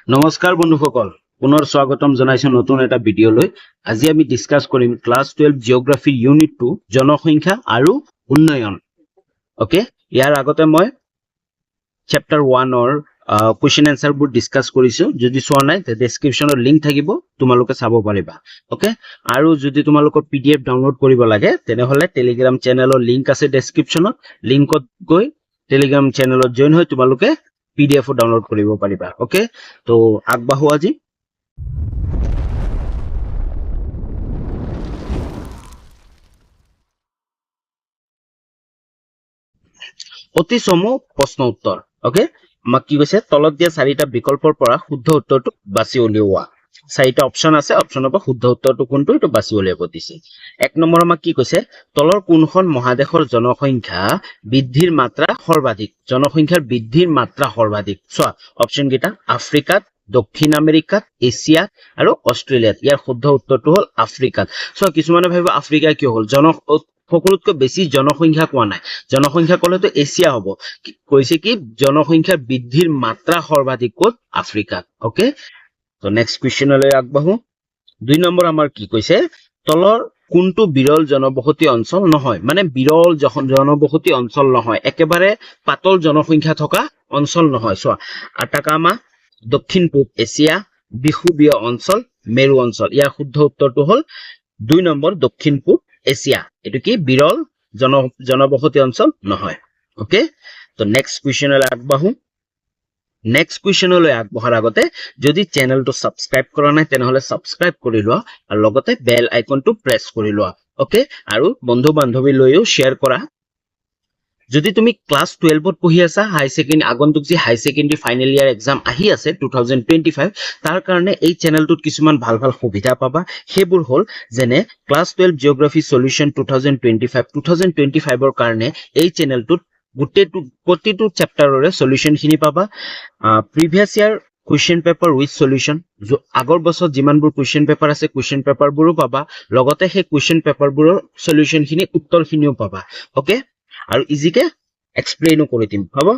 নমস্কাৰ বন্ধুসকল, পুনৰ স্বাগতম জনাইছো নতুন এটা ভিডিঅ'লৈ। আজি আমি ডিসকাস কৰিম ক্লাস 12 জিওগ্ৰাফি ইউনিট 2 জনসংখ্যা আৰু উন্নয়ন। ওকে, ইয়াৰ আগতে মই চ্যাপ্টাৰ 1 ৰ কোৱেশ্চন আনসাৰ বোৰ ডিসকাস কৰিছো। যদি চোৱা নাই তে ডেসক্ৰিপচনৰ লিংক থাকিব, তোমালোকে চাব পাৰিবা। ওকে, আৰু যদি তোমালোকৰ পিডিএফ ডাউনলোড কৰিব লাগে তেনেহলে টেলিগ্ৰাম চেনেলৰ লিংক আছে ডেসক্ৰিপচনত, লিংকত গৈ টেলিগ্ৰাম চেনেলত জয়েন হৈ তোমালোকে PDF ডাউনলোড কৰিব পাৰিবা। ওকে, তো আগবাঢ়ো আজি। অতি চমু প্ৰশ্ন উত্তৰ। ওকে, আমাক কি কৈছে, তলত দিয়া চাৰিটা বিকল্পৰ পৰা শুদ্ধ উত্তৰটো বাছি উলিওৱা। চাৰিটা অপচন আছে, অপচনৰ পৰা শুদ্ধ উত্তৰটো কোনটো এইটো বাছি উলিয়াব দিছে। এক নম্বৰ আমাক কি কৈছে, তলৰ কোনখন মহাদেশৰ জনসংখ্যা বৃদ্ধিৰ মাত্ৰা সৰ্বাধিক? জনসংখ্যাৰ বৃদ্ধিৰ মাত্ৰা সৰ্বাধিক চোৱা অপচন কেইটা, আফ্ৰিকাত, দক্ষিণ আমেৰিকাত, এছিয়াত আৰু অষ্ট্ৰেলিয়াত। ইয়াৰ শুদ্ধ উত্তৰটো হ'ল আফ্ৰিকাত। চোৱা কিছুমানে ভাবিব আফ্ৰিকা কিয় হ'ল, সকলোতকৈ বেছি জনসংখ্যা কোৱা নাই, জনসংখ্যা কলেতো এছিয়া হ'ব। কৈছে কি জনসংখ্যাৰ বৃদ্ধিৰ মাত্ৰা সৰ্বাধিক ক'ত? আফ্ৰিকাত। ওকে, তো নেক্সট কুৱেশ্যনলৈ আগবাঢ়ো। 2 নম্বৰ আমাৰ কি কৈছে, তলৰ কোনটো বিৰল জনবসতি অঞ্চল নহয়? মানে বিৰল জনবসতি অঞ্চল নহয়, একেবাৰে পাতল জনসংখ্যা থকা অঞ্চল নহয়। চোৱা আটাকামা, দক্ষিণ পূব এছিয়া, বিষুবীয় অঞ্চল, মেৰু অঞ্চল। ইয়াৰ শুদ্ধ উত্তৰটো হ'ল 2 নম্বৰ দক্ষিণ পূব এছিয়া। এটো কি বিৰল জনবসতি অঞ্চল নহয়। ওকে, তো নেক্সট কুৱেশ্যনলৈ আগবাঢ়ো। নেক্সট কুৱেশ্যনলৈ আগবঢ়াৰ আগতে যদি চেনেলটো সাবস্ক্ৰাইব কৰা নাই তেনেহলে সাবস্ক্ৰাইব কৰি লোৱা আৰু লগতে বেল আইকনটো প্ৰেছ কৰি লোৱা। ওকে, আৰু বন্ধু বান্ধৱীলৈও শ্বেয়াৰ কৰা। যদি তুমি ক্লাস 12ত পঢ়ি আছা, আগন্তুক যি হাই সেকেন্ডাৰী ফাইনেল ইয়াৰ এক্সাম আহি আছে 2025, তাৰ কাৰণে এই চেনেলটোত কিছুমান ভাল ভাল সুবিধা পাবা। সেইবোৰ হ'ল যেনে ক্লাস 12 জিওগ্ৰাফি সলিউশন 2025 ৰ কাৰণে এই চেনেলটোত প্ৰতিটো চেপ্টাৰৰে সলিউশন খিনি পাবা। প্ৰিভিয়াস ইয়াৰ কুৱেশ্চন পেপাৰ উইথ সলিউশন, আগৰ বছৰ যিমানবোৰ কুৱেশ্চন পেপাৰ আছে কুৱেশ্চন পেপাৰবোৰো পাবা, লগতে সেই কুৱেশ্চন পেপাৰবোৰৰ সলিউশন খিনি উত্তৰখিনিও পাবা। ওকে, আৰু ইজিকে এক্সপ্লেইনো কৰি দিম, হ'ব।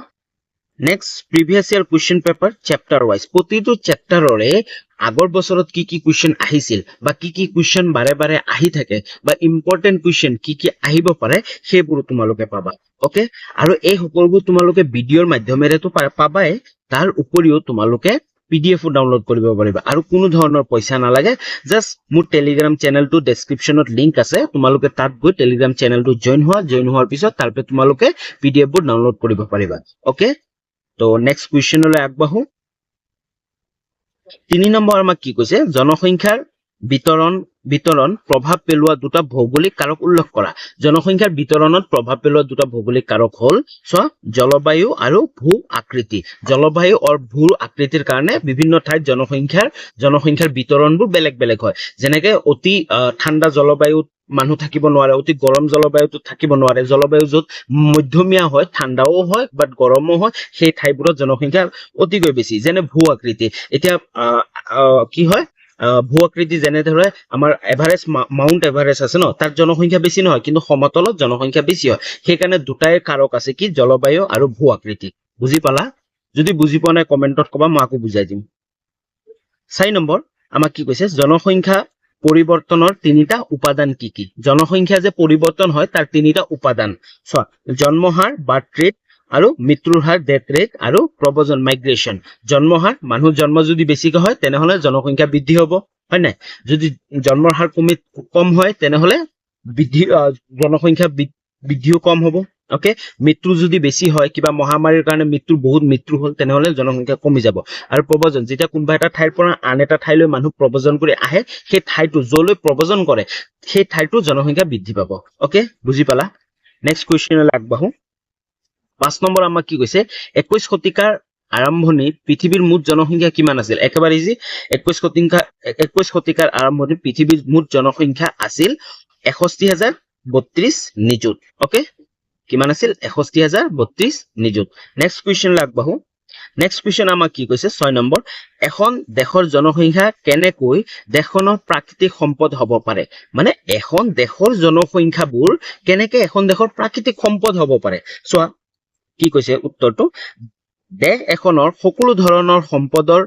নেক্সট প্ৰিভিয়াস ইয়াৰ কুৱেশ্চন পেপাৰ চেপ্টাৰ ওয়াইজ, প্ৰতিটো চেপ্টাৰৰে আগৰ বছৰত কি কি কুৱেশ্চন আহিছিল বা কি কি কুৱেশ্চন বাৰে বাৰে আহি থাকে বা ইম্পৰ্টেন্ট কুৱেশ্চন কি কি আহিব পাৰে সেইবোৰ তোমালোকে পাবা। ওকে, আৰু এই সকলোবোৰ তোমালোকে ভিডিঅ'ৰ মাধ্যমেৰেতো পাবাই, তাৰ উপৰিও তোমালোকে PDF ডাউনলোড কৰিব পাৰিবা আৰু কোনো ধৰণৰ পইচা নালাগে। জাস্ট মোৰ টেলিগ্ৰাম চেনেলটো ডেসক্ৰিপচনত লিংক আছে, তোমালোকে তাত গৈ টেলিগ্ৰাম চেনেলটো জয়েন হোৱাৰ পিছত তাৰ পৰা তোমালোকে PDF বোৰ ডাউনলোড কৰিব পাৰিবা। ওকে, তো নেক্সট কুৱেশ্যনলৈ আগবাঢ়ো। 3 নম্বৰ আমাক কি কৈছে, জনসংখ্যাৰ বিতৰণ প্ৰভাৱ পেলোৱা দুটা ভৌগোলিক কাৰক উল্লেখ কৰা। জনসংখ্যাৰ বিতৰণত প্ৰভাৱ পেলোৱা দুটা ভৌগোলিক কাৰক হ'ল চোৱা জলবায়ু আৰু ভূ আকৃতি। জলবায়ু আৰু ভূ আকৃতিৰ কাৰণে বিভিন্ন ঠাইত জনসংখ্যাৰ বিতৰণবোৰ বেলেগ বেলেগ হয়। যেনেকে অতি ঠাণ্ডা জলবায়ুত মানুহ থাকিব নোৱাৰে, অতি গৰম জলবায়ুত থাকিব নোৱাৰে। জলবায়ু য'ত মধ্যমীয়া হয়, ঠাণ্ডাও হয় বাট গৰমো হয়, সেই ঠাইবোৰত জনসংখ্যা অতিকৈ বেছি। যেনে ভূ আকৃতি, এতিয়া কি হয়, ভূ আকৃতি যেনে ধৰে আমাৰ মাউণ্ট এভাৰেষ্ট আছে ন, তাত জনসংখ্যা বেছি নহয় কিন্তু সমতলত জনসংখ্যা বেছি হয়। সেইকাৰণে দুটাই কাৰক আছে, কি জলবায়ু আৰু ভূ আকৃতি। বুজি পালা? যদি বুজি পোৱা নাই কমেন্টত কবা, মই আকৌ বুজাই দিম। 4 নম্বৰ আমাক কি কৈছে, জনসংখ্যা পৰিৱৰ্তনৰ 3টা উপাদান কি কি? জনসংখ্যা যে পৰিৱৰ্তন হয় তাৰ 3টা উপাদান চোৱা, জন্মহাৰ বাৰ্থ ৰেট আৰু মৃত্যুৰ হাৰ ডেথ ৰেট আৰু প্ৰব্ৰজন মাইগ্ৰেশ্যন। জন্মহাৰ, মানুহ জন্ম যদি বেছিকৈ হয় তেনেহলে জনসংখ্যা বৃদ্ধি হ'ব, হয় নাই? যদি জন্মৰ হাৰ কম হয় তেনেহলে জনসংখ্যা বৃদ্ধিও কম হ'ব। ওকে, মৃত্যু যদি বেছি হয়, কিবা মহামাৰীৰ কাৰণে বহুত মৃত্যু হ'ল, তেনেহলে জনসংখ্যা কমি যাব। আৰু প্ৰব্ৰজন, যেতিয়া কোনোবা এটা ঠাইৰ পৰা আন এটা ঠাইলৈ মানুহ প্ৰব্ৰজন কৰি আহে, সেই ঠাইটো যলৈ প্ৰব্ৰজন কৰে সেই ঠাইটো জনসংখ্যা বৃদ্ধি পাব। ওকে, বুজি পালা? নেক্সট কুৱেশ্যনলৈ আগবাঢ়ো। 5 নম্বৰ আমাক কি কৈছে, 21 শতিকাৰ আৰম্ভণিত পৃথিৱীৰ মুঠ জনসংখ্যা কিমান আছিল? একেবাৰে ইজি, 21 শতিকাৰ আৰম্ভণিত পৃথিৱীৰ মুঠ জনসংখ্যা আছিল 61,032 নিযুত। ওকে, কিমান আছিল? 61,032 নিযুত। নেক্সট কুৱেশ্যনলৈ আগবাঢ়ো। নেক্সট কুৱেশ্যন আমাক কি কৈছে, 6 নম্বৰ, এখন দেশৰ জনসংখ্যা কেনেকৈ দেশখনৰ প্ৰাকৃতিক সম্পদ হ'ব পাৰে? মানে এখন দেশৰ জনসংখ্যাবোৰ কেনেকৈ এখন দেশৰ প্ৰাকৃতিক সম্পদ হ'ব পাৰে? চোৱা কি কৈছে উত্তৰটো, দেশ এখনৰ সকলো ধৰণৰ সম্পদৰ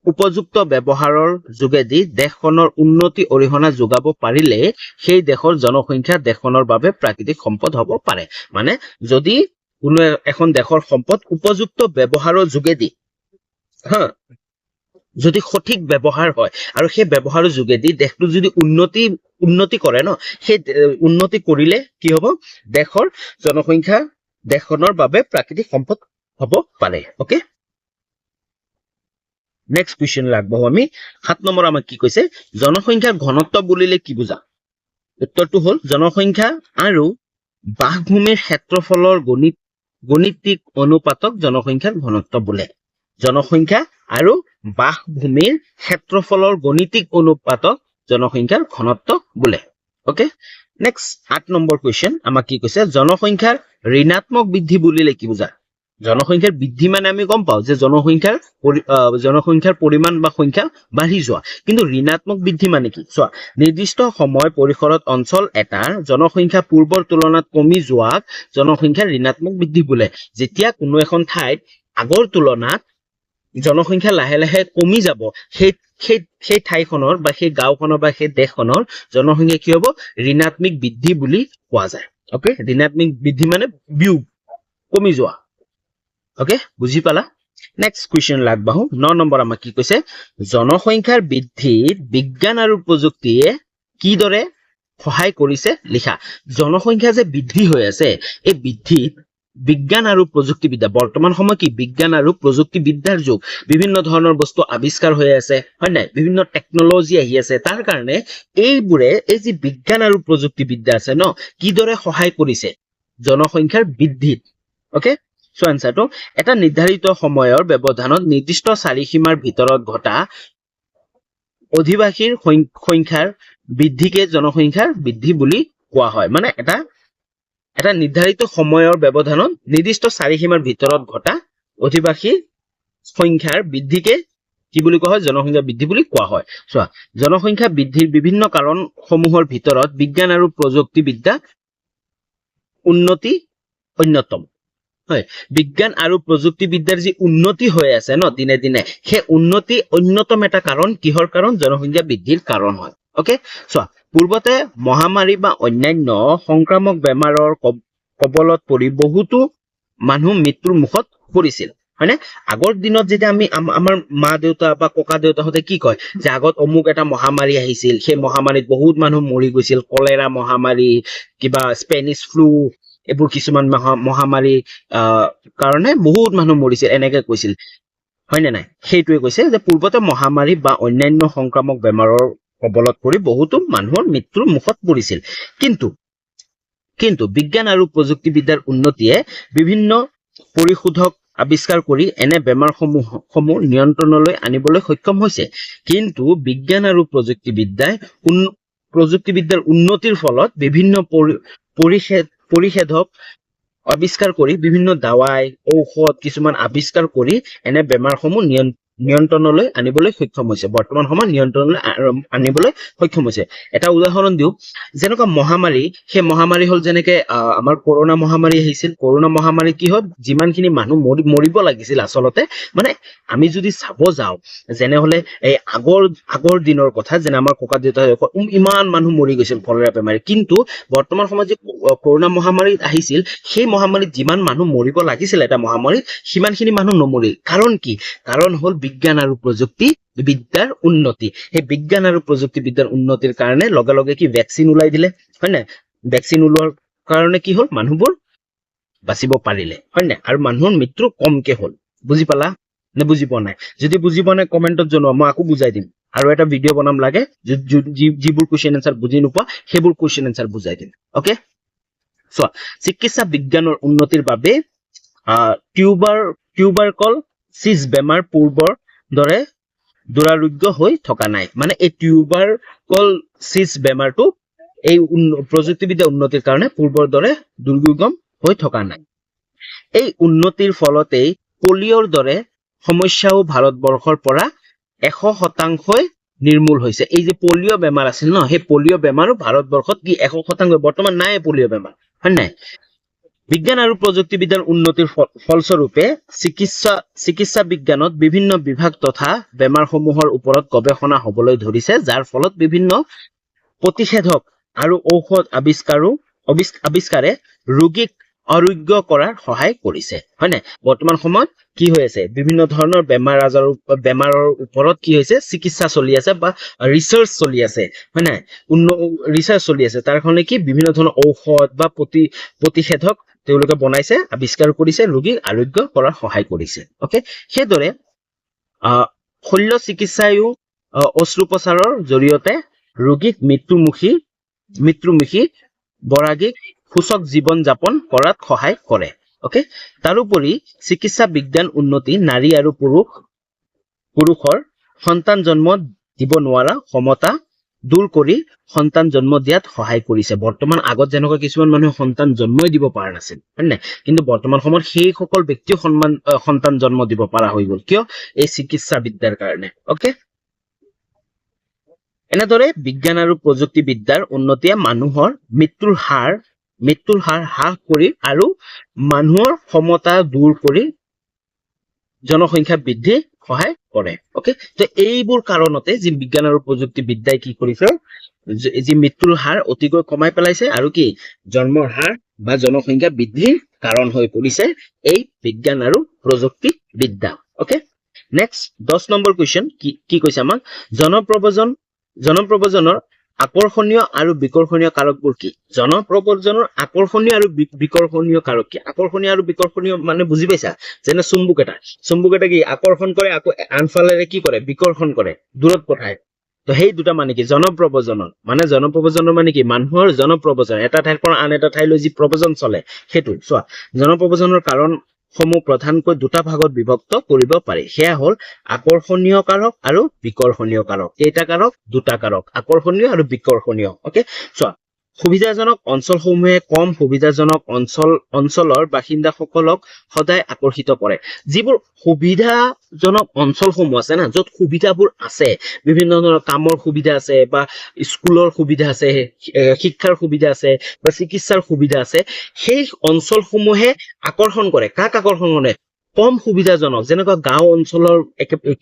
উপযুক্ত ব্যৱহাৰৰ যোগেদি দেশখনৰ উন্নতি অৰিহণা যোগাব পাৰিলে সেই দেশৰ জনসংখ্যা দেশখনৰ বাবে প্ৰাকৃতিক সম্পদ হ'ব পাৰে মানে যদি কোনো এখন দেশৰ সম্পদ উপযুক্ত ব্যৱহাৰৰ যোগেদি হা যদি সঠিক ব্যৱহাৰ হয় আৰু সেই ব্যৱহাৰৰ যোগেদি দেশটো যদি উন্নতি কৰে ন সেই উন্নতি কৰিলে কি হ'ব দেশৰ জনসংখ্যা দেশখনৰ বাবে প্ৰাকৃতিক সম্পদ হ'ব পাৰে ওকে নেক্সট কোৱেশ্চন লাগবো আমি 7 নম্বৰ আমাক কি কৈছে জনসংখ্যাৰ ঘনত্ব বুলিলে কি বুজা উত্তৰটো হ'ল জনসংখ্যা আৰু বাসভূমিৰ ক্ষেত্ৰফলৰ গণিতিক অনুপাতক জনসংখ্যাৰ ঘনত্ব বোলে জনসংখ্যা আৰু বাসভূমিৰ ক্ষেত্ৰফলৰ গণিতিক অনুপাতক জনসংখ্যাৰ ঘনত্ব বোলে ওকে নেক্সট 8 নম্বৰ কোৱেশ্চন আমাক কি কৈছে জনসংখ্যাৰ ঋণাত্মক বৃদ্ধি বুলিলে কি বুজা জনসংখ্যাৰ বৃদ্ধি মানে আমি গম পাওঁ যে জনসংখ্যাৰ পৰিমাণ বা সংখ্যা বাঢ়ি যোৱা কিন্তু ঋণাত্মক বৃদ্ধি মানে কি চোৱা নিৰ্দিষ্ট সময় পৰিসৰত অঞ্চল এটাৰ জনসংখ্যা পূৰ্বৰ তুলনাত কমি যোৱাক জনসংখ্যাৰ ঋণাত্মক বৃদ্ধি বোলে যেতিয়া কোনো এখন ঠাইত আগৰ তুলনাত জনসংখ্যা লাহে লাহে কমি যাব সেই ঠাইখনৰ বা সেই গাঁওখনৰ বা সেই দেশখনৰ জনসংখ্যা কি হ'ব ঋণাত্মক বৃদ্ধি বুলি কোৱা যায় ওকে ঋণাত্মক বৃদ্ধি মানে বিয়োগ কমি যোৱা ওকে বুজি পালা নেক্সট কোৱেশ্চন লাগবাহু 9 নম্বৰ আমাক কি কৈছে জনসংখ্যাৰ বৃদ্ধিত বিজ্ঞান আৰু প্ৰযুক্তিয়ে কিদৰে সহায় কৰিছে লিখা জনসংখ্যা যে বৃদ্ধি হৈ আছে এই বৃদ্ধিত বিজ্ঞান আৰু প্ৰযুক্তিবিদ্যা বৰ্তমান সময় কি বিজ্ঞান আৰু প্ৰযুক্তিবিদ্যাৰ যুগ বিভিন্ন ধৰণৰ বস্তু আৱিষ্কাৰ হৈ আছে হয় নাই বিভিন্ন টেকনলজি আহি আছে তাৰ কাৰণে এইবোৰে এই যে বিজ্ঞান আৰু প্ৰযুক্তিবিদ্যা আছে ন কিদৰে সহায় কৰিছে জনসংখ্যাৰ বৃদ্ধিত ওকে সো আনসাৰটো এটা নিৰ্ধাৰিত সময়ৰ ব্যৱধানত নিৰ্দিষ্ট চাৰিসীমাৰ ভিতৰত ঘটা অধিবাসীৰ সংখ্যাৰ বৃদ্ধিকে জনসংখ্যাৰ বৃদ্ধি বুলি কোৱা হয় মানে এটা নিৰ্ধাৰিত সময়ৰ ব্যৱধানত নিৰ্দিষ্ট চাৰিসীমাৰ ভিতৰত ঘটা অধিবাসী সংখ্যাৰ বৃদ্ধিকে কি বুলি কোৱা হয় জনসংখ্যা বৃদ্ধি বুলি কোৱা হয় চোৱা জনসংখ্যা বৃদ্ধিৰ বিভিন্ন কাৰণসমূহৰ ভিতৰত বিজ্ঞান আৰু প্ৰযুক্তিবিদ্যা উন্নতি অন্যতম হয় বিজ্ঞান আৰু প্ৰযুক্তিবিদ্যাৰ যি উন্নতি হৈ আছে ন দিনে দিনে সেই উন্নতি অন্যতম এটা কাৰণ কিহৰ কাৰণ জনসংখ্যা বৃদ্ধিৰ কাৰণ হয় ওকে চোৱা পূৰ্বতে মহামাৰী বা অন্যান্য সংক্ৰামক বেমাৰৰ কবলত পৰি বহুতো মানুহ মৃত্যুৰ মুখত পৰিছিল হয়নে আগৰ দিনত যেতিয়া আমি আমাৰ মা দেউতা বা ককা দেউতাহঁতে কি কয় যে আগত অমুক এটা মহামাৰী আহিছিল সেই মহামাৰীত বহুত মানুহ মৰি গৈছিল কলেৰা মহামাৰী কিবা স্পেনিছ ফ্লু এইবোৰ কিছুমান মহামাৰী কাৰণে বহুত মানুহ মৰিছিল এনেকে কৈছিল হয় নে নাই সেইটোৱে কৈছে যে পূৰ্বতে মহামাৰী বা অন্যান্য সংক্ৰামক বেমাৰৰ কবলত পৰি বহুতো মানুহৰ মৃত্যুৰ মুখত পৰিছিল কিন্তু বিজ্ঞান আৰু প্ৰযুক্তিবিদ্যাৰ উন্নতিয়ে বিভিন্ন পৰিশোধক আৱিষ্কাৰ কৰি এনে বেমাৰসমূহ নিয়ন্ত্ৰণলৈ আনিবলৈ সক্ষম হৈছে কিন্তু বিজ্ঞান আৰু প্ৰযুক্তিবিদ্যাৰ উন্নতিৰ ফলত বিভিন্ন পৰিষেধক আৱিষ্কাৰ কৰি বিভিন্ন দাৱাই ঔষধ কিছুমান আৱিষ্কাৰ কৰি এনে বেমাৰসমূহ নিয়ন্ত্ৰণলৈ আনিবলৈ সক্ষম হৈছে বৰ্তমান সময়ত নিয়ন্ত্ৰণলৈ আনিবলৈ সক্ষম হৈছে এটা উদাহৰণ দিওঁ যেনেকুৱা মহামাৰী সেই মহামাৰী হল যেনেকে আমাৰ কৰোনা মহামাৰী আহিছিল কৰোনা মহামাৰী কি হ'ল যিমানখিনি মানুহ মৰিব লাগিছিল আচলতে মানে আমি যদি চাব যাওঁ যেনেহলে এই আগৰ দিনৰ কথা যেনে আমাৰ ককা দেউতাই ইমান মানুহ মৰি গৈছিল কলেৰা বেমাৰী কিন্তু বৰ্তমান সময়ত যে কৰোনা মহামাৰী আহিছিল সেই মহামাৰীত যিমান মানুহ মৰিব লাগিছিল এটা মহামাৰীত সিমানখিনি মানুহ নমৰিল কাৰণ কি কাৰণ হ'ল বিজ্ঞান আৰু প্ৰযুক্তিবিদ্যাৰ উন্নতি সেই বিজ্ঞান আৰু প্ৰযুক্তিবিদ্যাৰ উন্নতিৰ কাৰণে লগে লগে কি ভেকচিন ওলাই দিলে হয় না ভেকচিন ওলোৱাৰ কাৰণে কি হ'ল মানুহবোৰ বাচিব পাৰিলে হয় না আৰু মানুহৰ মৃত্যু কমকে হ'ল বুজি পালা নে বুজি পোৱা নাই যদি বুজি পোৱা নাই কমেন্টত জনোৱা মই আকৌ বুজাই দিম আৰু এটা ভিডিও বনাম লাগে যিবোৰ কোৱেশ্চন আনসাৰ বুজি নোপোৱা সেইবোৰ কোৱেশ্চন আনসাৰ বুজাই দিম ওকে চোৱা চিকিৎসা বিজ্ঞানৰ উন্নতিৰ বাবে টিউবাৰকলচিছ বেমাৰ পূৰ্বৰ দৰে দুৰাৰোগ্য হৈ থকা নাই মানে এই টিউবাৰকলচিছ বেমাৰটো এই প্ৰযুক্তিবিদ্যা উন্নতিৰ কাৰণে পূৰ্বৰ দৰে দুৰ্গম হৈ থকা নাই এই উন্নতিৰ ফলতেই পলিঅ'ৰ দৰে সমস্যাও ভাৰতবৰ্ষৰ পৰা 100% নিৰ্মূল হৈছে এই যে পলিঅ' বেমাৰ আছিল ন সেই পলিঅ' বেমাৰো ভাৰতবৰ্ষত কি 100% বৰ্তমান নাই পলিঅ' বেমাৰ হয় নাই বিজ্ঞান আৰু প্ৰযুক্তিবিদ্যাৰ উন্নতিৰ ফলস্বৰূপে চিকিৎসা বিজ্ঞানত বিভিন্ন বিভাগ তথা বেমাৰসমূহৰ ওপৰত গৱেষণা হ'বলৈ ধৰিছে, যাৰ ফলত বিভিন্ন প্ৰতিষেধক আৰু ঔষধ আৱিষ্কাৰে ৰোগীক আৰোগ্য কৰাৰ সহায় কৰিছে, হয় নাই? বৰ্তমান সময়ত কি হৈ আছে, বিভিন্ন ধৰণৰ বেমাৰৰ ওপৰত কি হৈছে, চিকিৎসা চলি আছে বা ৰিচাৰ্চ চলি আছে, হয় নাই? ৰিচাৰ্চ চলি আছে, তাৰ কাৰণে কি বিভিন্ন ধৰণৰ ঔষধ বা প্ৰতিষেধক তেওঁলোকে বনাইছে, আৱিষ্কাৰ কৰিছে, ৰোগীক আৰোগ্য কৰাৰ সহায় কৰিছে। অকে, সেইদৰে শল্য চিকিৎসায়ো অস্ত্ৰোপচাৰৰ জৰিয়তে ৰোগীক মৃত্যুমুখী বৰাগীক সুস্থ জীৱন যাপন কৰাত সহায় কৰে। অকে, তাৰোপৰি চিকিৎসা বিজ্ঞান উন্নতি নাৰী আৰু পুৰুষৰ সন্তান জন্ম দিব নোৱাৰা ক্ষমতা দূৰ কৰি সন্তান জন্ম দিয়াত সহায় কৰিছে। বৰ্তমান আগত যেনেকুৱা কিছুমান মানুহে সন্তান জন্মই দিব পৰা নাছিল, হয় নাই? কিন্তু বৰ্তমান সময়ত সেইসকল ব্যক্তিও সন্তান জন্ম দিব পৰা হৈ গ'ল, কিয়? এই চিকিৎসা বিদ্যাৰ কাৰণে। অকে, এনেদৰে বিজ্ঞান আৰু প্ৰযুক্তিবিদ্যাৰ উন্নতিয়ে মানুহৰ মৃত্যুৰ হাৰ হ্ৰাস কৰি আৰু মানুহৰ ক্ষমতা দূৰ কৰি জনসংখ্যা বৃদ্ধি সহায় কৰে। অকে, তো এইবোৰ কাৰণতে যি বিজ্ঞান আৰু প্ৰযুক্তিবিদ্যাই কি কৰিছে, যি মৃত্যুৰ হাৰ অতিকৈ কমাই পেলাইছে আৰু কি জন্মৰ হাৰ বা জনসংখ্যা বৃদ্ধিৰ কাৰণ হৈ পৰিছে এই বিজ্ঞান আৰু প্ৰযুক্তিবিদ্যা। অকে, নেক্সট 10 নম্বৰ কুৱেশ্যন কি কৈছে আমাক, জনপ্ৰব্ৰজনৰ আকৰ্ষণীয় আৰু বিকৰ্ষণীয় কাৰকবোৰ কি? জনপ্ৰব্ৰজনৰ আকৰ্ষণীয় আৰু বিকৰ্ষণীয় কাৰক কি? আকৰ্ষণীয় আৰু বিকৰ্ষণীয় মানে বুজি পাইছা? যেনে চুম্বুক এটা কি আকৰ্ষণ কৰে, আকৌ আনফালেৰে কি কৰে, বিকৰ্ষণ কৰে, দূৰত পঠায়। তো সেই দুটা মানে কি? জনপ্ৰব্ৰজনৰ মানে কি? মানুহৰ জনপ্ৰব্ৰজন, এটা ঠাইৰ পৰা আন এটা ঠাইলৈ যি প্ৰব্ৰজন চলে সেইটো। চোৱা, জনপ্ৰব্ৰজনৰ কাৰণসমূহ প্ৰধানকৈ দুটা ভাগত বিভক্ত কৰিব পাৰি, সেয়া হ'ল আকৰ্ষণীয় কাৰক আৰু বিকৰ্ষণীয় কাৰক। কেইটা কাৰক? দুটা কাৰক, আকৰ্ষণীয় আৰু বিকৰ্ষণীয়। অকে, চোৱা, সুবিধাজনক অঞ্চলসমূহে কম সুবিধাজনক অঞ্চলৰ বাসিন্দাসকলক সদায় আকৰ্ষিত কৰে। যিবোৰ সুবিধাজনক অঞ্চলসমূহ আছে না, য'ত সুবিধাবোৰ আছে, বিভিন্ন ধৰণৰ কামৰ সুবিধা আছে বা স্কুলৰ সুবিধা আছে, শিক্ষাৰ সুবিধা আছে বা চিকিৎসাৰ সুবিধা আছে, সেই অঞ্চলসমূহে আকৰ্ষণ কৰে। কাক আকৰ্ষণ কৰে? কম সুবিধাজনক, যেনেকুৱা গাঁও অঞ্চলৰ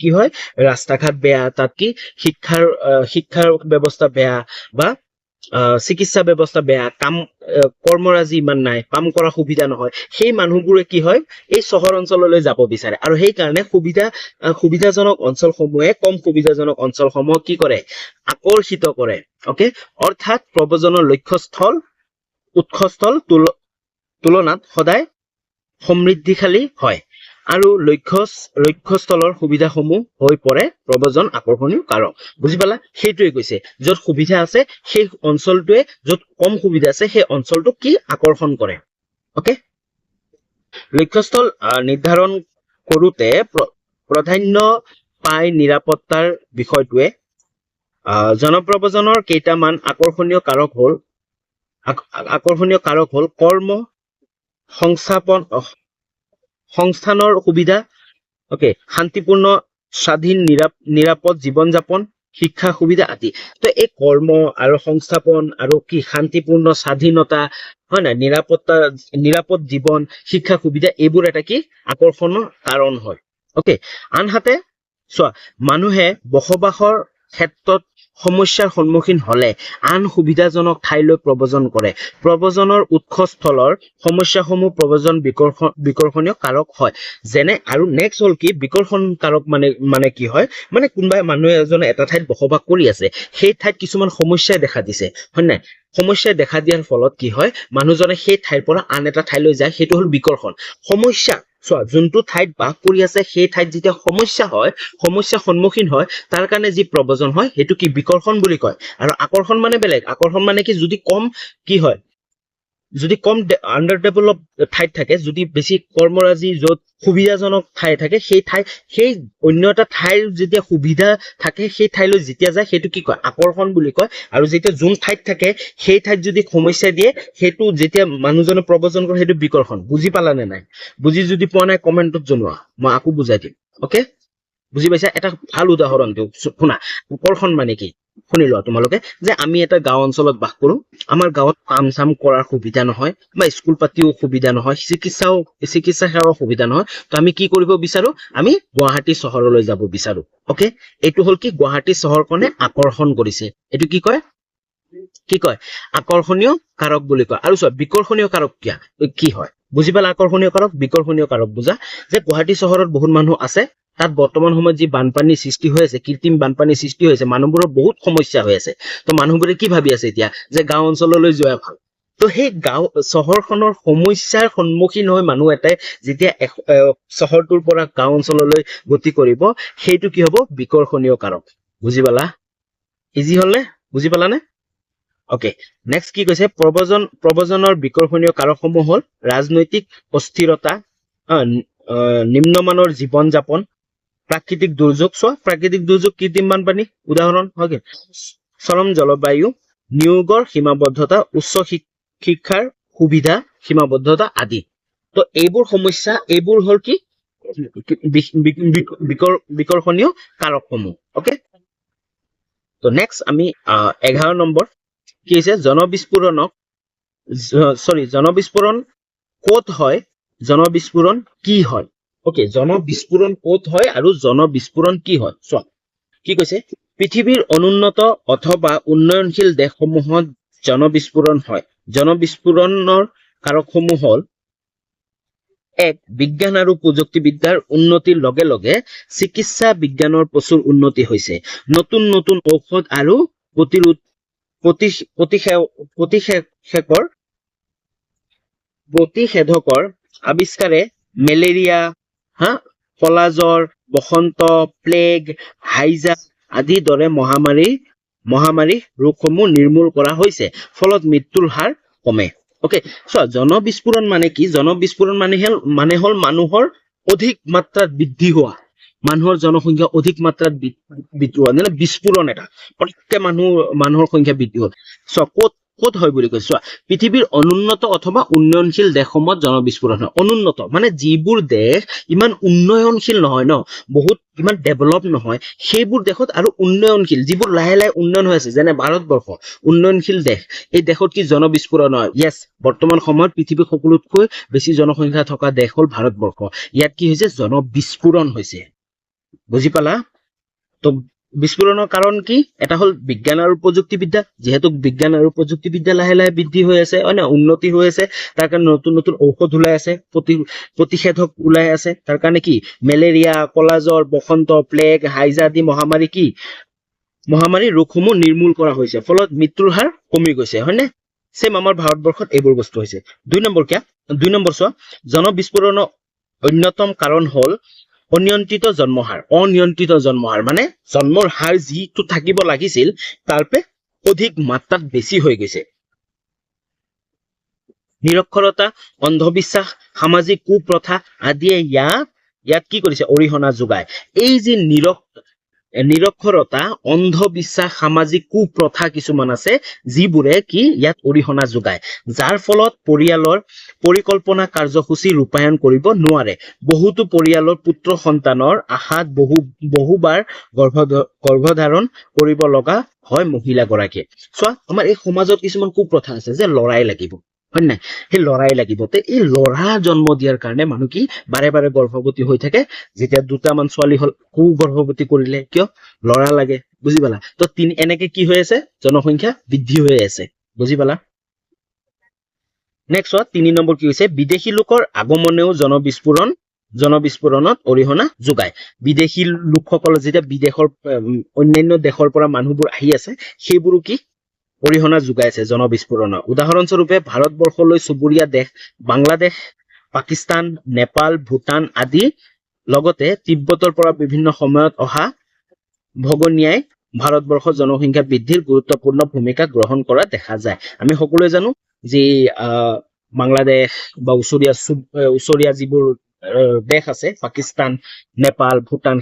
কি হয়, ৰাস্তা ঘাট বেয়া, তাত কি শিক্ষাৰ ব্যৱস্থা বেয়া বা চিকিৎসা ব্যৱস্থা বেয়া, কৰ্মৰাজি ইমান নাই, কাম কৰা সুবিধা নহয়, সেই মানুহবোৰে কি হয়, এই চহৰ অঞ্চললৈ যাব বিচাৰে। আৰু সেইকাৰণে সুবিধাজনক অঞ্চলসমূহে কম সুবিধাজনক অঞ্চলসমূহক কি কৰে? আকৰ্ষিত কৰে। অকে, অৰ্থাৎ প্ৰব্ৰজনৰ উৎসস্থল তুলনাত সদায় সমৃদ্ধিশালী হয় আৰু লক্ষ্যস্থলৰ সুবিধাসমূহ হৈ পৰে প্ৰব্ৰজন আকৰ্ষণীয় কাৰক। বুজি পালা? সেইটোৱে কৈছে, য'ত সুবিধা আছে সেই অঞ্চলটোৱে, য'ত কম সুবিধা আছে সেই অঞ্চলটোক কি আকৰ্ষণ কৰে। অকে, লক্ষ্যস্থল নিৰ্ধাৰণ কৰোঁতে প্ৰাধান্য পায় নিৰাপত্তাৰ বিষয়টোৱে। জনপ্ৰব্ৰজনৰ কেইটামান আকৰ্ষণীয় কাৰক হ'ল কৰ্ম সংস্থানৰ সুবিধা, অকে, শান্তিপূৰ্ণ স্বাধীন নিৰাপদ জীৱন যাপন, শিক্ষা সুবিধা আদি। তো এই কৰ্ম আৰু সংস্থাপন আৰু কি শান্তিপূৰ্ণ স্বাধীনতা, হয় নাই, নিৰাপদ জীৱন, শিক্ষা সুবিধা, এইবোৰ এটা কি আকৰ্ষণৰ কাৰণ হয়। অকে, আনহাতে চোৱা, মানুহে বসবাসৰ ক্ষেত্ৰত সমস্যাৰ সন্মুখীন হলে আন সুবিধাজনক ঠাইলৈ প্ৰব্ৰজন কৰে। প্ৰব্ৰজনৰ উৎসস্থলৰ সমস্যাসমূহ প্ৰব্ৰজন বিকৰ্ষণীয় কাৰক হয়। যেনে, আৰু নেক্সট হ'ল কি বিকৰ্ষণ কাৰক মানে কি হয়, মানে কোনোবাই মানুহ এজনে এটা ঠাইত বসবাস কৰি আছে, সেই ঠাইত কিছুমান সমস্যাই দেখা দিছে, হয় নাই? সমস্যাই দেখা দিয়াৰ ফলত কি হয়, মানুহজনে সেই ঠাইৰ পৰা আন এটা ঠাইলৈ যায়, সেইটো হ'ল বিকৰ্ষণ। সমস্যা, চোৱা, যোনটো ঠাইত বাস কৰি আছে সেই ঠাইত যেতিয়া সমস্যাৰ সন্মুখীন হয়, তাৰ কাৰণে যি প্ৰব্ৰজন হয় সেইটো কি বিকৰ্ষণ বুলি কয়। আৰু আকৰ্ষণ মানে বেলেগ। আকৰ্ষণ মানে কি, যদি কম আণ্ডাৰ ডেভেলপ ঠাইত থাকে, যদি বেছি কৰ্মৰাজি য'ত সুবিধাজনক ঠাই থাকে, সেই অন্য এটা ঠাইৰ যেতিয়া সুবিধা থাকে সেই ঠাইলৈ যেতিয়া যায় সেইটো কি কয়, আকৰ্ষণ বুলি কয়। আৰু যেতিয়া যোন ঠাইত থাকে সেই ঠাইত যদি সমস্যা দিয়ে, সেইটো যেতিয়া মানুহজনে প্ৰব্ৰজন কৰে সেইটো বিকৰ্ষণ। বুজি পালানে নাই? বুজি যদি পোৱা নাই কমেন্টত জনোৱা, মই আকৌ বুজাই দিম। অকে, বুজি পাইছা? এটা ভাল উদাহৰণ দিওঁ, শুনা। আকৰ্ষণ মানে কি? শুনি লোৱা তোমালোকে যে আমি এটা গাঁও অঞ্চলত বাস কৰো আমাৰ গাঁৱত কাম চাম কৰাৰ সুবিধা নহয় বা স্কুল পাতিও সুবিধা নহয় চিকিৎসা সেৱাৰ সুবিধা নহয় তো আমি কি কৰিব বিচাৰো আমি গুৱাহাটী চহৰলৈ যাব বিচাৰো ওকে এইটো হল কি গুৱাহাটী চহৰখনে আকৰ্ষণ কৰিছে এইটো কি কয় আকৰ্ষণীয় কাৰক বুলি কয় আৰু চোৱা বিকৰ্ষণীয় কাৰক কি হয় বুজি পালা আকৰ্ষণীয় কাৰক বিকৰ্ষণীয় কাৰক বুজা যে গুৱাহাটী চহৰত বহুত মানুহ আছে তাত বৰ্তমান সময়ত যি বানপানীৰ সৃষ্টি হৈ আছে কৃত্ৰিম বানপানীৰ সৃষ্টি হৈ আছে মানুহবোৰৰ বহুত সমস্যা হৈ আছে তো মানুহবোৰে কি ভাবি আছে এতিয়া যে গাঁও অঞ্চললৈ যোৱা ভাল তো সেই গাঁও চহৰখনৰ সমস্যাৰ সন্মুখীন হৈ মানুহ এটাই যেতিয়া চহৰটোৰ পৰা গাঁও অঞ্চললৈ গতি কৰিব সেইটো কি হ'ব বিকৰ্ষণীয় কাৰক বুজি পালা ইজি হলনে বুজি পালানে ওকে নেক্সট কি কৈছে প্ৰব্ৰজনৰ বিকৰ্ষণীয় কাৰকসমূহ হল ৰাজনৈতিক অস্থিৰতা নিম্নমানৰ জীৱন যাপন প্ৰাকৃতিক দুৰ্যোগ প্ৰাকৃতিক দুৰ্যোগ কৃত্ৰিম বানপানী উদাহৰণ হয় চৰম জলবায়ু নিয়োগৰ সীমাবদ্ধতা উচ্চ শিক্ষাৰ সুবিধা সীমাবদ্ধতা আদি তো এইবোৰ সমস্যা এইবোৰ হল কি বিকৰ্ষণীয় কাৰকসমূহ ওকে তো নেক্সট আমি 11 নম্বৰ কি হৈছে জনবিস্ফোৰণ ক'ত হয় জনবিস্ফোৰণ কি হয় ওকে জনবিস্ফোৰণ ক'ত হয় আৰু জনবিস্ফোৰণ কি হয় চোৱা কি কৈছে পৃথিৱীৰ অনুন্নত অথবা উন্নয়নশীল দেশসমূহত জনবিস্ফোৰণ হয় জনবিস্ফোৰণৰ কাৰকসমূহ হল এক বিজ্ঞান আৰু প্ৰযুক্তিবিদ্যাৰ উন্নতিৰ লগে লগে চিকিৎসা বিজ্ঞানৰ প্ৰচুৰ উন্নতি হৈছে নতুন নতুন ঔষধ আৰু প্ৰতিষেধকৰ আৱিষ্কাৰে মেলেৰিয়া কলাজ্বৰ বসন্ত প্লেগ হাইজা আদি দৰে মহামাৰী ৰোগসমূহ নিৰ্মূল কৰা হৈছে ফলত মৃত্যুৰ হাৰ কমে ওকে চোৱা জনবিস্ফোৰণ মানে কি জনবিস্ফোৰণ মানে হল মানুহৰ অধিক মাত্ৰাত বৃদ্ধি হোৱা মানুহৰ জনসংখ্যা অধিক মাত্ৰাত বৃদ্ধি হোৱা মানে বিস্ফোৰণ এটা প্ৰত্যেক মানুহৰ সংখ্যা বৃদ্ধি হ'ল চোৱা ক'ত হয় বুলি কৈছে চোৱা পৃথিৱীৰ অনুন্নত অথবা উন্নয়নশীল দেশসমূহত জনবিস্ফোৰণ হয় অনুন্নত মানে যিবোৰ দেশ ইমান উন্নয়নশীল নহয় ন বহুত ইমান ডেভেলপ নহয় সেইবোৰ দেশত আৰু উন্নয়নশীল যিবোৰ লাহে লাহে উন্নয়ন হৈ আছে যেনে ভাৰতবৰ্ষ উন্নয়নশীল দেশ এই দেশত কি জনবিস্ফোৰণ হয় ইয়েছ বৰ্তমান সময়ত পৃথিৱীৰ সকলোতকৈ বেছি জনসংখ্যা থকা দেশ হ'ল ভাৰতবৰ্ষ ইয়াত কি হৈছে জনবিস্ফোৰণ হৈছে বুজি পালা তো বিস্ফোৰণৰ কাৰণ কি এটা হল বিজ্ঞান আৰু প্ৰযুক্তিবিদ্যা যেহেতু বিজ্ঞান আৰু প্ৰযুক্তিবিদ্যা লাহে লাহে বৃদ্ধি হৈ আছে হয় না উন্নতি হৈ আছে তাৰ কাৰণে নতুন নতুন ঔষধ ওলাই আছে প্ৰতিষেধক ওলাই আছে তাৰ কাৰণে কি মেলেৰিয়া কলাজ্বৰ বসন্ত প্লেগ হাইজা আদি মহামাৰী ৰোগসমূহ নিৰ্মূল কৰা হৈছে ফলত মৃত্যুৰ হাৰ কমি গৈছে হয়নে সেম আমাৰ ভাৰতবৰ্ষত এইবোৰ বস্তু হৈছে 2 নম্বৰ চোৱা জনবিস্ফোৰণৰ অন্যতম কাৰণ হল অনিয়ন্ত্ৰিত জন্মৰ হাৰ মানে জন্মৰ হাৰ যিটো থাকিব লাগিছিল তাৰপে অধিক মাত্ৰাত বেছি হৈ গৈছে নিৰক্ষৰতা অন্ধবিশ্বাস সামাজিক কুপ্ৰথা আদিয়ে ইয়াত কি কৰিছে অৰিহণা যোগায় এই যে নিৰক্ষৰতা অন্ধবিশ্বাস সামাজিক কুপ্ৰথা কিছুমান আছে যিবোৰে কি ইয়াত অৰিহণা যোগায় যাৰ ফলত পৰিয়ালৰ পৰিকল্পনা কাৰ্যসূচী ৰূপায়ণ কৰিব নোৱাৰে বহুতো পৰিয়ালৰ পুত্ৰ সন্তানৰ আশাত বহুবাৰ গৰ্ভধাৰণ কৰিব লগা হয় মহিলাগৰাকীয়ে চোৱা আমাৰ এই সমাজত কিছুমান কুপ্ৰথা আছে যে লৰাই লাগিব হয় নাই সেই লৰাই লাগিব তে এই লৰা জন্ম দিয়াৰ কাৰণে মানুহ কি বাৰে বাৰে গৰ্ভৱতী হৈ থাকে যেতিয়া দুটামান ছোৱালী হল গৰ্ভৱতী কৰিলে কিয় লৰা লাগে বুজি পালা তো এনেকে কি হৈ আছে জনসংখ্যা বৃদ্ধি হৈ আছে বুজি পালা নেক্সট 3 নম্বৰ কি হৈছে বিদেশী লোকৰ আগমনেও জনবিস্ফোৰণত অৰিহণা যোগায় বিদেশী লোকসকল যেতিয়া বিদেশৰ অন্যান্য দেশৰ পৰা মানুহবোৰ আহি আছে সেইবোৰো কি অৰিহণা যোগাইছে জনবিস্ফোৰণৰ উদাহৰণস্বৰূপে ভাৰতবৰ্ষলৈ চুবুৰীয়া দেশ বাংলাদেশ পাকিস্তান নেপাল ভূটান আদি লগতে তিব্বতৰ পৰা বিভিন্ন সময়ত অহা ভগনীয়াই ভাৰতবৰ্ষৰ জনসংখ্যা বৃদ্ধিৰ গুৰুত্বপূৰ্ণ ভূমিকা গ্ৰহণ কৰা দেখা যায় আমি সকলোৱে জানো যে বাংলাদেশ বা ওচৰীয়া যিবোৰ দেশ আছে পাকিস্তান নেপাল ভূটান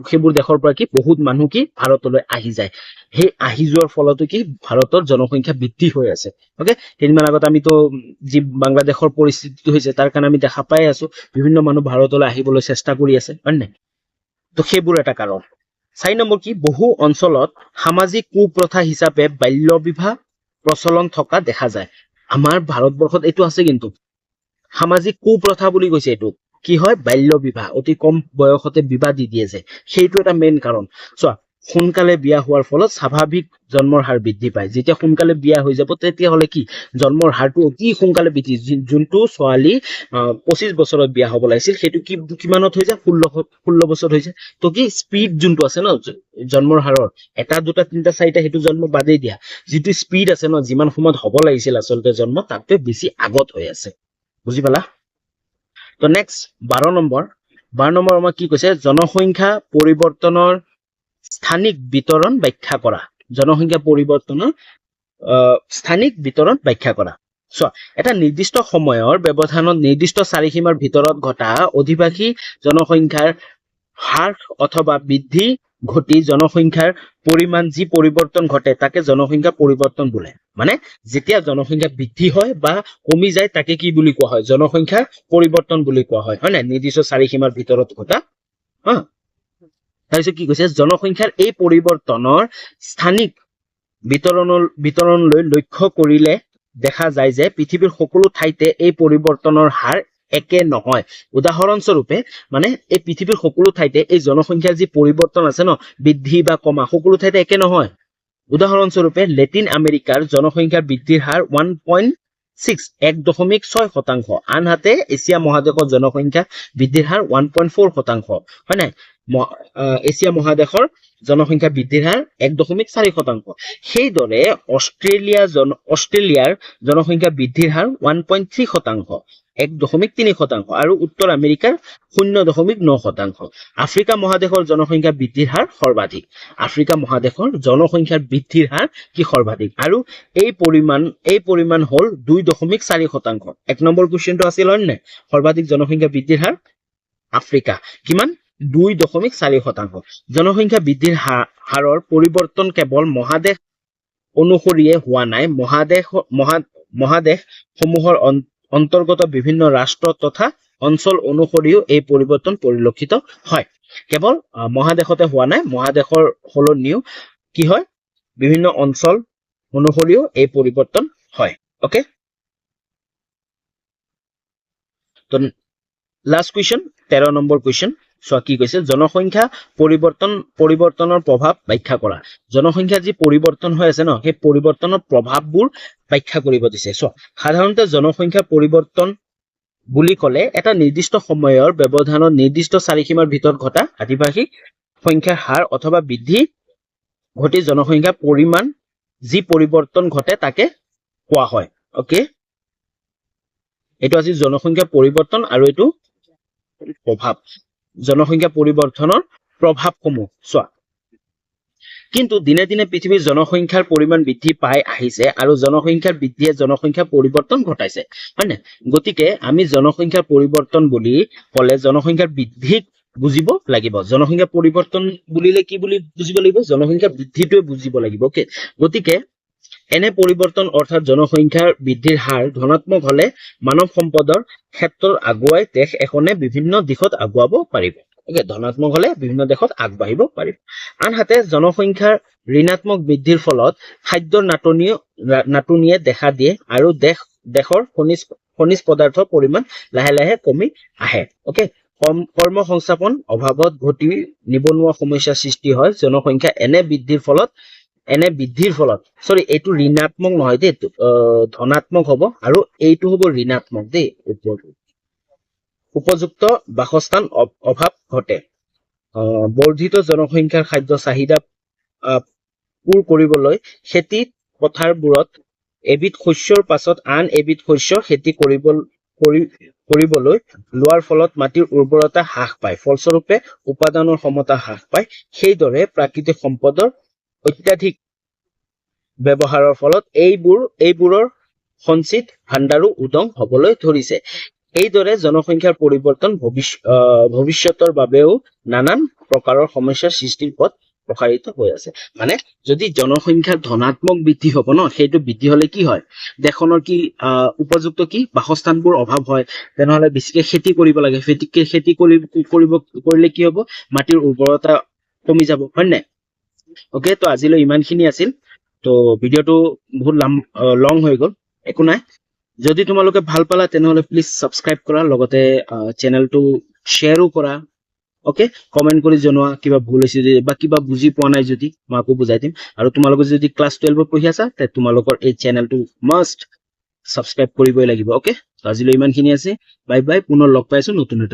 সেইবোৰ দেশৰ পৰা কি বহুত মানুহ কি ভাৰতলৈ আহি যায় সেই আহি যোৱাৰ ফলতো কি ভাৰতৰ জনসংখ্যা বৃদ্ধি হৈ আছে ওকে কেইদিনমান আগত আমিতো যি বাংলাদেশৰ পৰিস্থিতি হৈছে তাৰ কাৰণে আমি দেখা পাই আছো বিভিন্ন মানুহ ভাৰতলৈ আহিবলৈ চেষ্টা কৰি আছে হয় নাই তো সেইবোৰ এটা কাৰণ 4 নম্বৰ কি বহু অঞ্চলত সামাজিক কুপ্ৰথা হিচাপে বাল্য বিবাহ প্ৰচলন থকা দেখা যায় আমাৰ ভাৰতবৰ্ষত এইটো আছে কিন্তু সামাজিক কুপ্ৰথা বুলি কৈছে এইটো কি হয় বাল্য বিবাহ অতি কম বয়সতে বিবাহ দি দিয়ে যে সেইটো এটা মেইন কাৰণ চোৱা সোনকালে বিয়া হোৱাৰ ফলত স্বাভাৱিক জন্মৰ হাৰ বৃদ্ধি পায় যেতিয়া সোনকালে বিয়া হৈ যাব তেতিয়া হলে কি জন্মৰ হাৰটো অতি সোনকালে বৃদ্ধি যোনটো ছোৱালী 25 বছৰত বিয়া হ'ব লাগিছিল সেইটো কি কিমানত হৈ যায় 16 বছৰ হৈ যায় তো কি স্পীড যোনটো আছে ন জন্মৰ হাৰৰ এটা দুটা তিনিটা চাৰিটা সেইটো জন্ম বাদেই দিয়া যিটো স্পীড আছে ন যিমান সময়ত হ'ব লাগিছিল আচলতে জন্ম তাতকৈ বেছি আগত হৈ আছে বুজি পালা তো নেক্সট 12 নম্বৰ আমাক কি কৈছে জনসংখ্যা পৰিৱৰ্তনৰ স্থানিক বিতৰণ ব্যাখ্যা কৰা জনসংখ্যা পৰিৱৰ্তনৰ স্থানিক বিতৰণ ব্যাখ্যা কৰা চোৱা এটা নিৰ্দিষ্ট সময়ৰ ব্যৱধানত নিৰ্দিষ্ট চাৰিসীমাৰ ভিতৰত ঘটা অধিবাসী জনসংখ্যাৰ হ্ৰাস অথবা বৃদ্ধি ঘটি জনসংখ্যাৰ পৰিমাণ যি পৰিৱৰ্তন ঘটে তাকে জনসংখ্যা পৰিৱৰ্তন বোলে মানে যেতিয়া জনসংখ্যা বৃদ্ধি হয় বা কমি যায় তাকে কি বুলি কোৱা হয় জনসংখ্যাৰ পৰিৱৰ্তন বুলি কোৱা হয় হয় না নিৰ্দিষ্ট চাৰিসীমাৰ ভিতৰত ঘটা হা তাৰপিছত কি কৈছে জনসংখ্যাৰ এই পৰিৱৰ্তনৰ স্থানিক বিতৰণলৈ লক্ষ্য কৰিলে দেখা যায় যে পৃথিৱীৰ সকলো ঠাইতে এই পৰিৱৰ্তনৰ হাৰ একে নহয় উদাহৰণস্বৰূপে মানে এই পৃথিৱীৰ সকলো ঠাইতে এই জনসংখ্যাৰ যি পৰিৱৰ্তন আছে ন বৃদ্ধি বা কমা সকলো ঠাইতে একে নহয় উদাহৰণস্বৰূপে লেটিন আমেৰিকাৰ জনসংখ্যাৰ বৃদ্ধিৰ হাৰ 1.6 আনহাতে এছিয়া মহাদেশৰ জনসংখ্যা বৃদ্ধিৰ হাৰ 1.4 হয় নাই এছিয়া মহাদেশৰ জনসংখ্যা বৃদ্ধিৰ হাৰ 1.4 সেইদৰে অষ্ট্ৰেলিয়াৰ জনসংখ্যা বৃদ্ধিৰ হাৰ 1.3 1.3 আৰু উত্তৰ আমেৰিকাৰ 0.9 আফ্ৰিকা মহাদেশৰ জনসংখ্যা বৃদ্ধিৰ হাৰ সৰ্বাধিক আফ্ৰিকা মহাদেশৰ জনসংখ্যাৰ বৃদ্ধিৰ হাৰ কি সৰ্বাধিক আৰু এই পৰিমাণ হল 2.4 এক নম্বৰ কোৱেশ্চনটো আছিল হয় নে সৰ্বাধিক জনসংখ্যা বৃদ্ধিৰ হাৰ আফ্ৰিকা কিমান 2.4 জনসংখ্যা বৃদ্ধিৰ হাৰৰ পৰিৱৰ্তন কেৱল মহাদেশ অনুসৰিয়ে হোৱা নাই মহাদেশ সমূহৰ অন্তৰ্গত বিভিন্ন ৰাষ্ট্ৰ তথা অঞ্চল অনুসৰিও এই পৰিৱৰ্তন পৰিলক্ষিত হয় কেৱল মহাদেশতে হোৱা নাই মহাদেশৰ সলনিও কি হয় বিভিন্ন অঞ্চল অনুসৰিও এই পৰিৱৰ্তন হয় ওকে তো লাষ্ট কুৱেশ্চন 13 নম্বৰ কুৱেশ্চন চোৱা কি কৈছে জনসংখ্যা পৰিৱৰ্তনৰ প্ৰভাৱ ব্যাখ্যা কৰা জনসংখ্যা যি পৰিৱৰ্তন হৈ আছে ন সেই পৰিৱৰ্তনৰ প্ৰভাৱবোৰ ব্যাখ্যা কৰিব দিছে চোৱা সাধাৰণতে জনসংখ্যা পৰিৱৰ্তন বুলি ক'লে এটা নিৰ্দিষ্ট সময়ৰ ব্যৱধানত নিৰ্দিষ্ট চাৰিসীমাৰ ভিতৰত ঘটা আদিবাসী সংখ্যাৰ হাৰ অথবা বৃদ্ধি ঘটি জনসংখ্যাৰ পৰিমাণ যি পৰিৱৰ্তন ঘটে তাকে কোৱা হয় ওকে এইটো আছিল জনসংখ্যা পৰিৱৰ্তন আৰু এইটো প্ৰভাৱ জনসংখ্যা পৰিৱৰ্তনৰ প্ৰভাৱসমূহ চোৱা কিন্তু দিনে দিনে পৃথিৱীৰ জনসংখ্যাৰ পৰিমাণ বৃদ্ধি পাই আহিছে আৰু জনসংখ্যাৰ বৃদ্ধিয়ে জনসংখ্যাৰ পৰিৱৰ্তন ঘটাইছে হয় না গতিকে আমি জনসংখ্যাৰ পৰিৱৰ্তন বুলি ক'লে জনসংখ্যাৰ বৃদ্ধিক বুজিব লাগিব জনসংখ্যা পৰিৱৰ্তন বুলিলে কি বুলি বুজিব লাগিব জনসংখ্যাৰ বৃদ্ধিটোৱে বুজিব লাগিব ওকে গতিকে এনে পৰিৱৰ্তন অৰ্থাৎ জনসংখ্যাৰ বৃদ্ধিৰ হাৰ ধনাত্মক হলে মানৱ সম্পদৰ ক্ষেত্ৰত আগুৱাই দেশ এখনে বিভিন্ন দিশত আগুৱাব পাৰিব ওকে ধনাত্মক হলে বিভিন্ন দেশত আগবাঢ়িব পাৰিব আনহাতে জনসংখ্যাৰ ঋণাত্মক বৃদ্ধিৰ ফলত খাদ্যৰ নাটনিয়ে দেখা দিয়ে আৰু দেশৰ খনিজ পদাৰ্থৰ পৰিমাণ লাহে লাহে কমি আহে ওকে কৰ্ম সংস্থাপন অভাৱত ঘটি নিবনুৱা সমস্যাৰ সৃষ্টি হয় জনসংখ্যা এনে বৃদ্ধিৰ ফলত সৰি এইটো ঋণাত্মক নহয় দেই ধনাত্মক হ'ব আৰু এইটো হ'ব ঋণাত্মক দেই উপযুক্ত বাসস্থান অভাৱ ঘটে বৰ্ধিত জনসংখ্যাৰ খাদ্য চাহিদা পূৰ কৰিবলৈ খেতি পথাৰবোৰত এবিধ শস্যৰ পাছত আন এবিধ শস্য খেতি কৰিবলৈ লোৱাৰ ফলত মাটিৰ উৰ্বৰতা হ্ৰাস পায় ফলস্বৰূপে উৎপাদনৰ ক্ষমতা হ্ৰাস পায় সেইদৰে প্ৰাকৃতিক সম্পদৰ অত্যাধিক ব্যৱহাৰৰ ফলত এইবোৰৰ সঞ্চিত ভাণ্ডাৰো উদং হবলৈ ধৰিছে এইদৰে জনসংখ্যাৰ পৰিৱৰ্তন ভৱিষ্যতৰ বাবেও নানান প্ৰকাৰৰ সমস্যাৰ সৃষ্টিৰ পথ প্ৰসাৰিত হৈ আছে মানে যদি জনসংখ্যাৰ ধনাত্মক বৃদ্ধি হ'ব ন সেইটো বৃদ্ধি হলে কি হয় দেশখনৰ কি উপযুক্ত কি বাসস্থানবোৰ অভাৱ হয় তেনেহলে বেছিকে খেতি কৰিব লাগে খেতি কৰিলে কি হ'ব মাটিৰ উৰ্বৰতা কমি যাব হয় নাই ওকে তো আজিলৈ ইমানখিনি আছিল তো ভিডিঅ'টো বহুত লং হৈ গ'ল একো নাই যদি তোমালোকে ভাল পালা তেনেহলে প্লিজ সাবস্ক্ৰাইব কৰা লগতে চেনেলটো শ্বেয়াৰো কৰা ওকে কমেন্ট কৰি জনোৱা কিবা ভুল হৈছে যদি বা কিবা বুজি পোৱা নাই যদি মই আকৌ বুজাই দিম আৰু তোমালোকে যদি ক্লাছ 12 পঢ়ি আছা তে তোমালোকৰ এই চেনেলটো মাষ্ট সাবস্ক্ৰাইব কৰিবই লাগিব ওকে আজিলৈ ইমানখিনি আছে বাই বাই পুনৰ লগ পাইছো নতুন এটা